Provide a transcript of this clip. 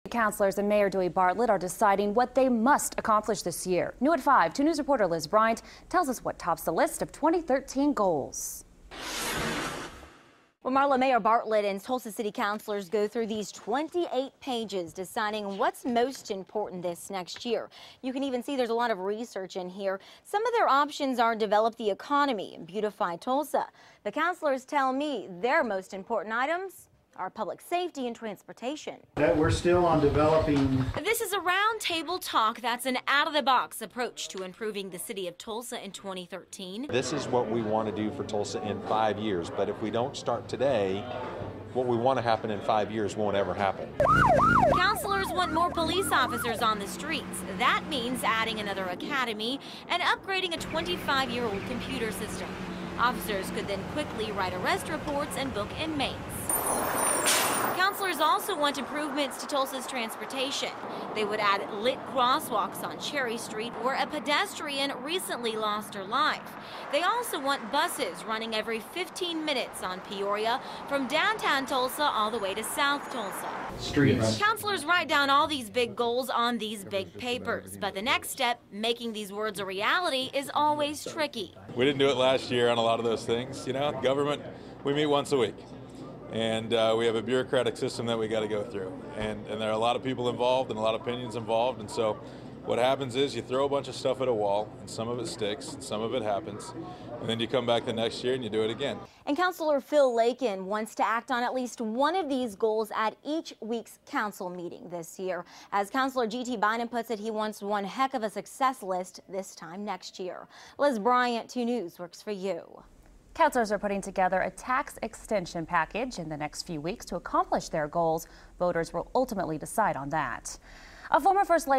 Councilors and Mayor Dewey Bartlett are deciding what they must accomplish this year. New at 5, 2 News reporter Liz Bryant tells us what tops the list of 2013 goals. Well, Marla, Mayor Bartlett and Tulsa City Councilors go through these 28 pages deciding what's most important this next year. You can even see there's a lot of research in here. Some of their options are develop the economy and beautify Tulsa. The councilors tell me their most important items are public safety and transportation. That we're still on developing. This is a roundtable talk that's an out-of-the-box approach to improving the city of Tulsa in 2013. This is what we want to do for Tulsa in 5 years, but if we don't start today, what we want to happen in 5 years won't ever happen. Councilors want more police officers on the streets. That means adding another academy and upgrading a 25-year-old computer system. Officers could then quickly write arrest reports and book inmates. Councilors also want improvements to Tulsa's transportation. They would add lit crosswalks on Cherry Street where a pedestrian recently lost her life. They also want buses running every 15 minutes on Peoria from downtown Tulsa all the way to South Tulsa. Streets. Councilors write down all these big goals on these big papers, but the next step, making these words a reality, is always tricky. We didn't do it last year on a lot of those things. You know, government, we meet once a week. And we have a bureaucratic system that we got to go through. And there are a lot of people involved and a lot of opinions involved. And so what happens is you throw a bunch of stuff at a wall, and some of it sticks, and some of it happens. And then you come back the next year and you do it again. And Councilor Phil Lakin wants to act on at least one of these goals at each week's council meeting this year. As Councilor G.T. Bynum puts it, he wants one heck of a success list this time next year. Liz Bryant, 2 News, works for you. Councilors are putting together a tax extension package in the next few weeks to accomplish their goals. Voters will ultimately decide on that. A former First Lady